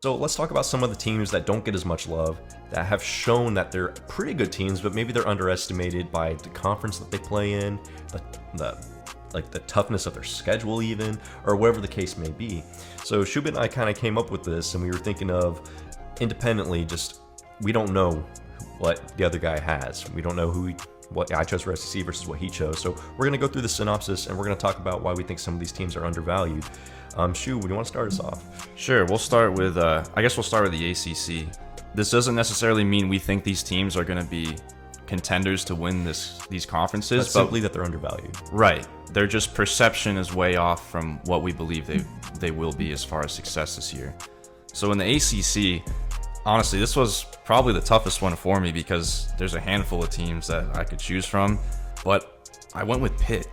So let's talk about some of the teams that don't get as much love, that have shown that they're pretty good teams, but maybe they're underestimated by the conference that they play in, the toughness of their schedule even, or whatever the case may be. So Shoob and I kind of came up with this, and we were thinking of independently, just we don't know what the other guy has. We don't know what I chose for SEC versus what he chose. So we're going to go through the synopsis, and we're going to talk about why we think some of these teams are undervalued. Shoob, do you want to start us off? Sure. We'll start with, I guess we'll start with the ACC. This doesn't necessarily mean we think these teams are going to be contenders to win these conferences. But simply that they're undervalued. Right. Their just perception is way off from what we believe they will be as far as success this year. So in the ACC, honestly, this was probably the toughest one for me because there's a handful of teams that I could choose from, but I went with Pitt.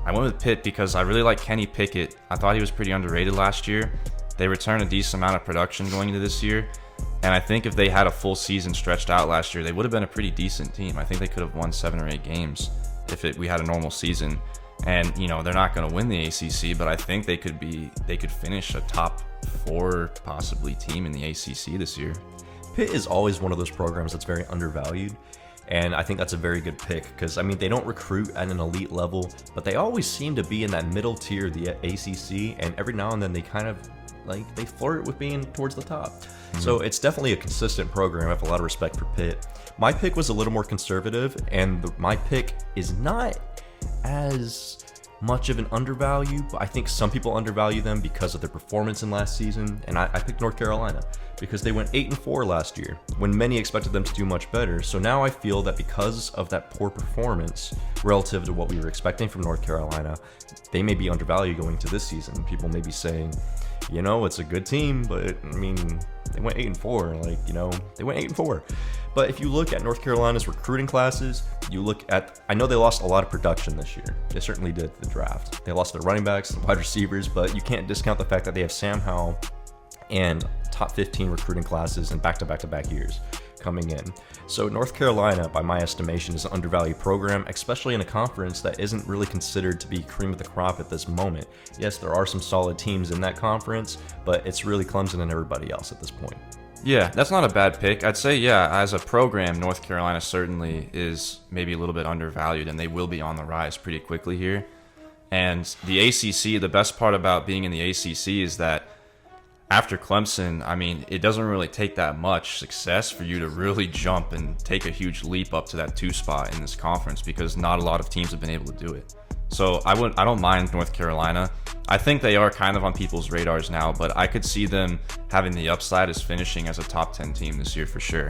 I went with Pitt because I really like Kenny Pickett. I thought he was pretty underrated last year. They returned a decent amount of production going into this year, and I think if they had a full season stretched out last year, they would have been a pretty decent team. I think they could have won 7 or 8 games if we had a normal season. And they're not going to win the ACC, but I think they could finish a top 4 possibly team in the ACC this year. Pitt is always one of those programs that's very undervalued, and I think that's a very good pick because, they don't recruit at an elite level, but they always seem to be in that middle tier of the ACC, and every now and then they kind of, they flirt with being towards the top. Mm-hmm. So it's definitely a consistent program. I have a lot of respect for Pitt. My pick was a little more conservative, and my pick is not as much of an undervalue, but I think some people undervalue them because of their performance in last season, and I picked North Carolina because they went 8-4 last year when many expected them to do much better. So now I feel that because of that poor performance relative to what we were expecting from North Carolina, they may be undervalued going to this season. People may be saying, it's a good team, but they went 8-4, they went 8-4. But if you look at North Carolina's recruiting classes, I know they lost a lot of production this year. They certainly did the draft. They lost their running backs, the wide receivers, but you can't discount the fact that they have Sam Howell and top 15 recruiting classes in back-to-back-to-back years coming in. So North Carolina, by my estimation, is an undervalued program, especially in a conference that isn't really considered to be cream of the crop at this moment. Yes, there are some solid teams in that conference, but it's really Clemson and everybody else at this point. Yeah, that's not a bad pick. I'd say, as a program, North Carolina certainly is maybe a little bit undervalued, and they will be on the rise pretty quickly here. And the ACC, the best part about being in the ACC is that after Clemson, it doesn't really take that much success for you to really jump and take a huge leap up to that 2 spot in this conference because not a lot of teams have been able to do it. So I don't mind North Carolina. I think they are kind of on people's radars now, but I could see them having the upside as finishing as a top 10 team this year for sure.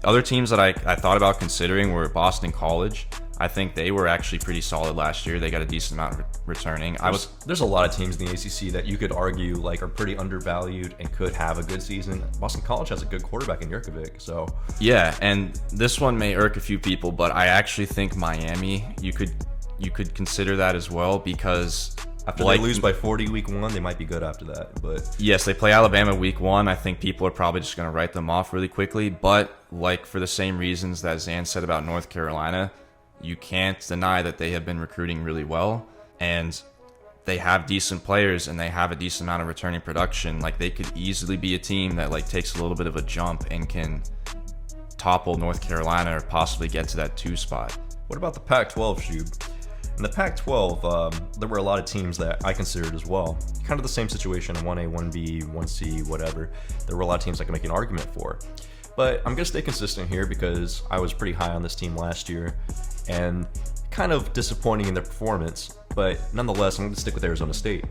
Other teams that I thought about considering were Boston College. I think they were actually pretty solid last year. They got a decent amount returning. There's a lot of teams in the ACC that you could argue are pretty undervalued and could have a good season. Boston College has a good quarterback in Jurkovic, so yeah. And this one may irk a few people, but I actually think Miami, you could consider that as well because after they lose by 40 week 1, they might be good after that. But yes, they play Alabama week 1. I think people are probably just going to write them off really quickly. But for the same reasons that Xan said about North Carolina, you can't deny that they have been recruiting really well, and they have decent players, and they have a decent amount of returning production. They could easily be a team that takes a little bit of a jump and can topple North Carolina or possibly get to that 2 spot. What about the Pac-12, Shoob? In the Pac-12, there were a lot of teams that I considered as well. Kind of the same situation, 1A, 1B, 1C, whatever. There were a lot of teams I could make an argument for. But I'm going to stay consistent here because I was pretty high on this team last year and kind of disappointing in their performance. But nonetheless, I'm going to stick with Arizona State.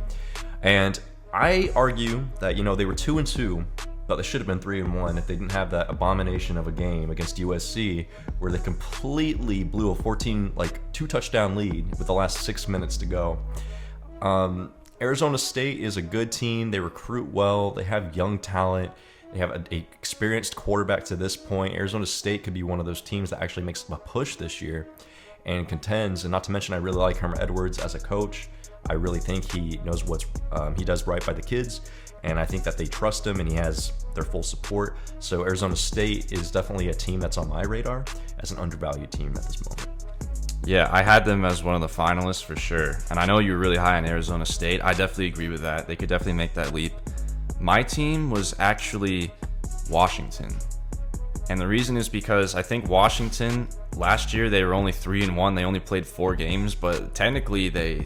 And I argue that, they were 2-2, but they should have been 3-1 if they didn't have that abomination of a game against USC where they completely blew a 2-touchdown lead with the last 6 minutes to go. Arizona State is a good team. They recruit well. They have young talent. They have an experienced quarterback to this point. Arizona State could be one of those teams that actually makes a push this year and contends. And not to mention, I really like Herm Edwards as a coach. I really think he knows he does right by the kids. And I think that they trust him and he has their full support. So Arizona State is definitely a team that's on my radar as an undervalued team at this moment. Yeah, I had them as one of the finalists for sure. And I know you were really high on Arizona State. I definitely agree with that. They could definitely make that leap. My team was actually Washington. And the reason is because I think Washington, last year they were only 3-1. They only played 4 games, but technically they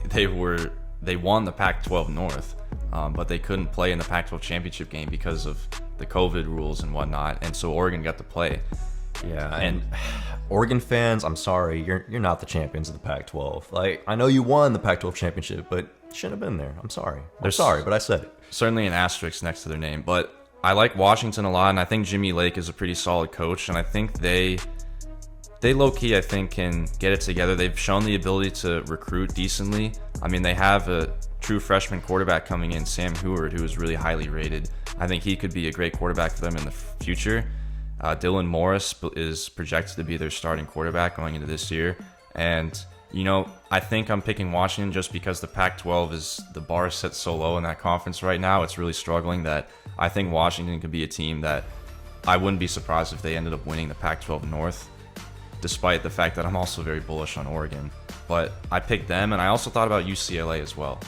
won the Pac-12 North. But they couldn't play in the Pac-12 championship game because of the COVID rules and whatnot. And so Oregon got to play. Yeah, and Oregon fans, I'm sorry, you're not the champions of the Pac-12. Like, I know you won the Pac-12 championship, but you shouldn't have been there. I'm sorry. I'm sorry, but I said it. Certainly an asterisk next to their name, but I like Washington a lot, and I think Jimmy Lake is a pretty solid coach, and I think they low-key, I think, can get it together. They've shown the ability to recruit decently. I mean, they have a true freshman quarterback coming in, Sam Heward, who is really highly rated. I think he could be a great quarterback for them in the future. Dylan Morris is projected to be their starting quarterback going into this year. And, you know, I think I'm picking Washington just because the Pac-12 is, the bar is set so low in that conference right now. It's really struggling that I think Washington could be a team that I wouldn't be surprised if they ended up winning the Pac-12 North, despite the fact that I'm also very bullish on Oregon. But I picked them, and I also thought about UCLA as well.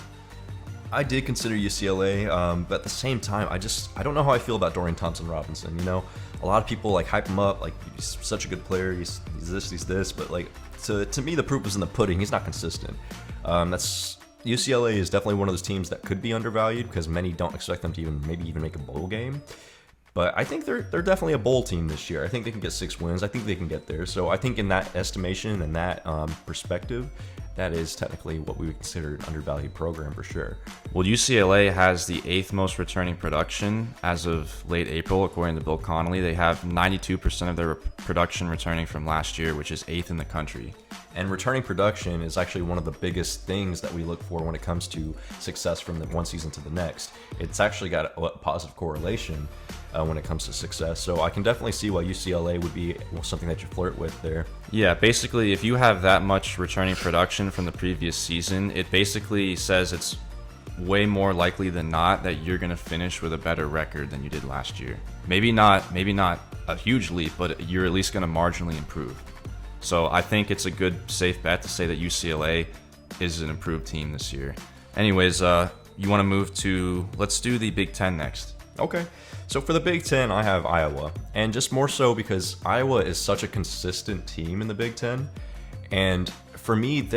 I did consider UCLA, but at the same time, I don't know how I feel about Dorian Thompson-Robinson. You know, a lot of people like hype him up, like he's such a good player, he's this, but like to me the proof is in the pudding. He's not consistent. UCLA is definitely one of those teams that could be undervalued because many don't expect them to even make a bowl game. But I think they're definitely a bowl team this year. I think they can get 6 wins. I think they can get there. So I think in that estimation and that perspective, that is technically what we would consider an undervalued program for sure. Well, UCLA has the 8th most returning production as of late April, according to Bill Connolly. They have 92% of their production returning from last year, which is 8th in the country. And returning production is actually one of the biggest things that we look for when it comes to success from the one season to the next. It's actually got a positive correlation when it comes to success. So I can definitely see why UCLA would be something that you flirt with there. Yeah, basically, if you have that much returning production from the previous season, it basically says it's way more likely than not that you're going to finish with a better record than you did last year. Maybe not a huge leap, but you're at least going to marginally improve. So I think it's a good, safe bet to say that UCLA is an improved team this year. Anyways, you want to move to, let's do the Big Ten next. Okay. So for the Big Ten, I have Iowa. And just more so because Iowa is such a consistent team in the Big Ten. And for me,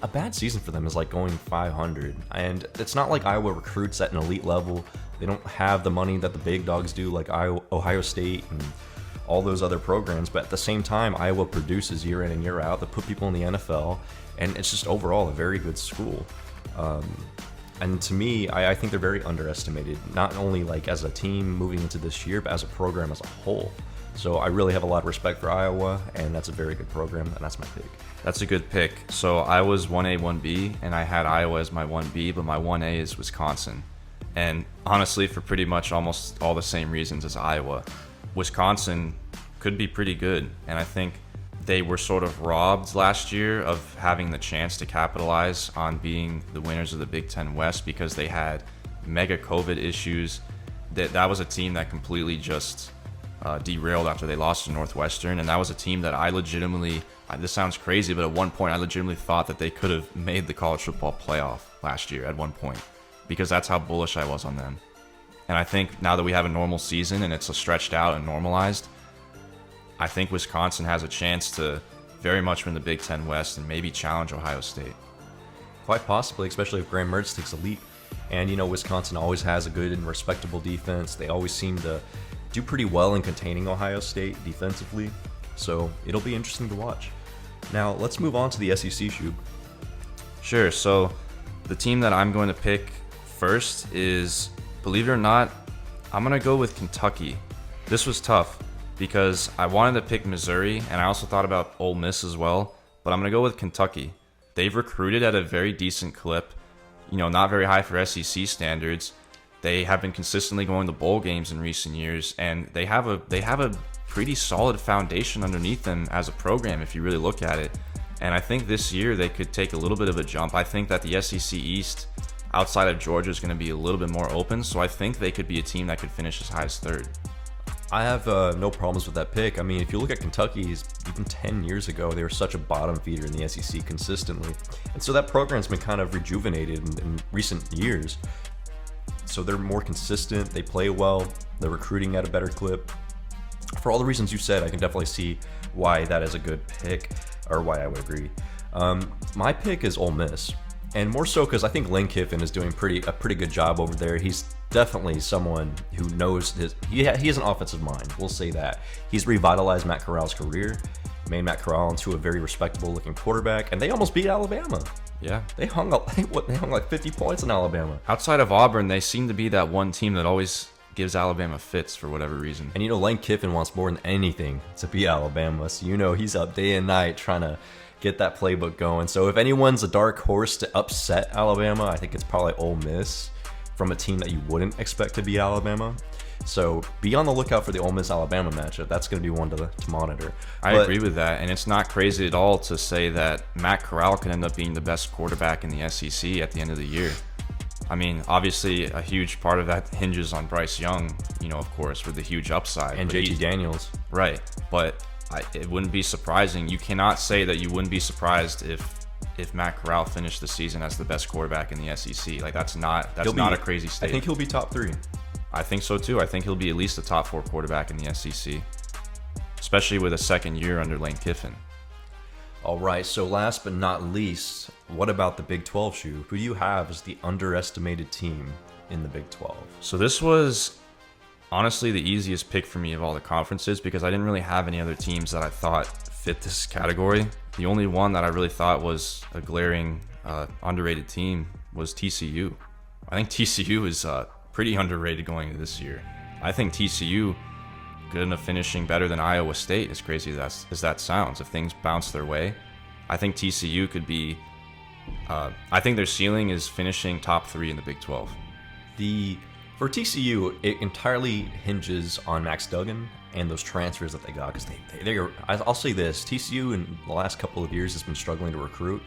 a bad season for them is like going 500. And it's not like Iowa recruits at an elite level. They don't have the money that the big dogs do, like Ohio State and all those other programs. But at the same time, Iowa produces year in and year out. They put people in the NFL. And it's just overall a very good school. And to me, I think they're very underestimated, not only like as a team moving into this year, but as a program as a whole. So I really have a lot of respect for Iowa, and that's a very good program, and that's my pick. That's a good pick. So I was 1A, 1B, and I had Iowa as my 1B, but my 1A is Wisconsin. And honestly, for pretty much almost all the same reasons as Iowa, Wisconsin could be pretty good, and I think they were sort of robbed last year of having the chance to capitalize on being the winners of the Big Ten West because they had mega COVID issues. That was a team that completely just derailed after they lost to Northwestern, and that was a team that I legitimately, this sounds crazy, but at one point I legitimately thought that they could have made the college football playoff last year at one point because that's how bullish I was on them. And I think now that we have a normal season and it's stretched out and normalized, I think Wisconsin has a chance to very much win the Big Ten West and maybe challenge Ohio State. Quite possibly, especially if Graham Mertz takes a leap. And, you know, Wisconsin always has a good and respectable defense. They always seem to do pretty well in containing Ohio State defensively. So it'll be interesting to watch. Now, let's move on to the SEC, Shoob. Sure. So the team that I'm going to pick first is, believe it or not, I'm going to go with Kentucky. This was tough because I wanted to pick Missouri, and I also thought about Ole Miss as well, but I'm going to go with Kentucky. They've recruited at a very decent clip, you know, not very high for SEC standards. They have been consistently going to bowl games in recent years, and they have a pretty solid foundation underneath them as a program if you really look at it. And I think this year they could take a little bit of a jump. I think that the SEC East, outside of Georgia, is going to be a little bit more open, so I think they could be a team that could finish as high as 3rd. I have no problems with that pick. I mean, if you look at Kentucky, even 10 years ago, they were such a bottom feeder in the SEC consistently. And so that program's been kind of rejuvenated in recent years. So they're more consistent. They play well. They're recruiting at a better clip. For all the reasons you said, I can definitely see why that is a good pick, or why I would agree. My pick is Ole Miss, and more so because I think Lane Kiffin is doing a pretty good job over there. He's definitely someone who knows he has an offensive mind. We'll say that. He's revitalized Matt Corral's career, made Matt Corral into a very respectable looking quarterback, and they almost beat Alabama. Yeah. They hung like 50 points in Alabama. Outside of Auburn, they seem to be that one team that always gives Alabama fits for whatever reason. And Lane Kiffin wants more than anything to beat Alabama. So he's up day and night trying to get that playbook going. So if anyone's a dark horse to upset Alabama, I think it's probably Ole Miss, from a team that you wouldn't expect to beat Alabama. So be on the lookout for the Ole Miss-Alabama matchup. That's going to be one to monitor. I agree with that, and it's not crazy at all to say that Matt Corral could end up being the best quarterback in the SEC at the end of the year. I mean, obviously, a huge part of that hinges on Bryce Young, of course, with the huge upside. And JT Daniels. Right, but it wouldn't be surprising. You cannot say that you wouldn't be surprised if Matt Corral finished the season as the best quarterback in the SEC. Like, that's not a crazy statement. I think he'll be top 3. I think so too. I think he'll be at least a top 4 quarterback in the SEC, especially with a second year under Lane Kiffin. All right, so last but not least, what about the Big 12, Shoob? Who do you have as the underestimated team in the Big 12? So this was honestly the easiest pick for me of all the conferences because I didn't really have any other teams that I thought fit this category. The only one that I really thought was a glaring underrated team was TCU. I think TCU is pretty underrated going into this year. I think TCU good enough finishing better than Iowa State, as crazy as that sounds, if things bounce their way. I think TCU could be I think their ceiling is finishing top 3 in the Big 12. For TCU, it entirely hinges on Max Duggan and those transfers that they got, because I'll say this, TCU in the last couple of years has been struggling to recruit,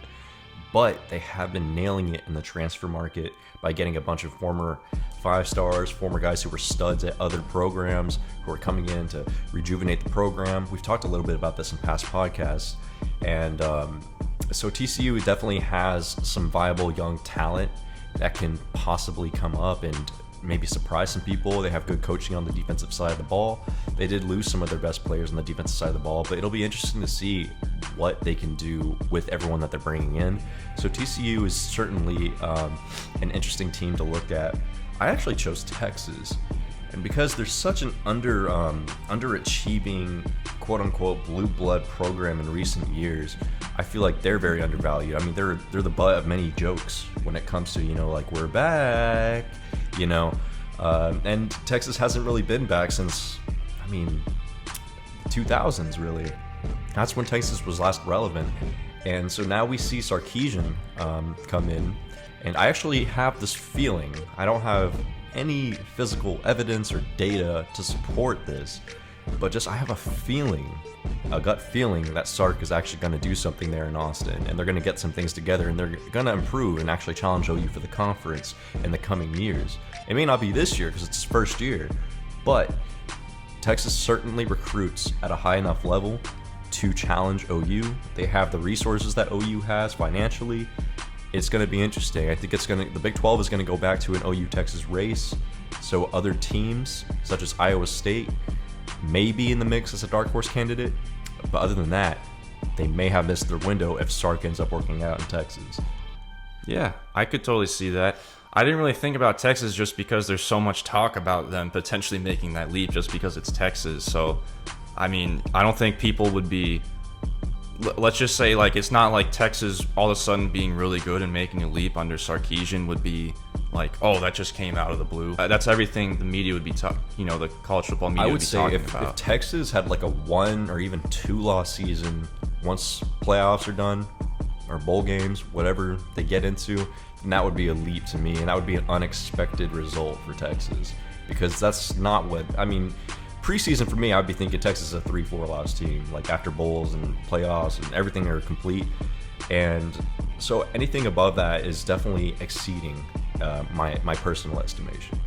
but they have been nailing it in the transfer market by getting a bunch of former 5-stars, former guys who were studs at other programs who are coming in to rejuvenate the program. We've talked a little bit about this in past podcasts. And so TCU definitely has some viable young talent that can possibly come up and maybe surprise some people. They have good coaching on the defensive side of the ball. They did lose some of their best players on the defensive side of the ball, but it'll be interesting to see what they can do with everyone that they're bringing in. So TCU is certainly an interesting team to look at. I actually chose Texas, and because they're such an underachieving, quote-unquote, blue blood program in recent years, I feel like they're very undervalued. I mean, they're the butt of many jokes when it comes to, like, we're back, and Texas hasn't really been back since, the 2000s, really. That's when Texas was last relevant. And so now we see Sarkisian come in, and I actually have this feeling, I don't have any physical evidence or data to support this, but just I have a gut feeling that Sark is actually going to do something there in Austin, and they're going to get some things together, and they're going to improve and actually challenge OU for the conference in the coming years. It may not be this year because it's his first year, but Texas certainly recruits at a high enough level to challenge OU. They have the resources that OU has financially. It's going to be interesting. I think the Big 12 is going to go back to an OU-Texas race. So other teams, such as Iowa State, may be in the mix as a dark horse candidate. But other than that, they may have missed their window if Sark ends up working out in Texas. Yeah, I could totally see that. I didn't really think about Texas just because there's so much talk about them potentially making that leap just because it's Texas. So, I don't think people would be... Let's just say, it's not like Texas all of a sudden being really good and making a leap under Sarkisian would be like, oh, that just came out of the blue. That's everything the media would be the college football media would be talking about. If Texas had a 1 or even 2-loss season once playoffs are done, or bowl games, whatever they get into, then that would be a leap to me, and that would be an unexpected result for Texas, because that's not what... Preseason for me, I'd be thinking Texas is a 3-4 loss team, after bowls and playoffs and everything are complete. And so anything above that is definitely exceeding my personal estimation.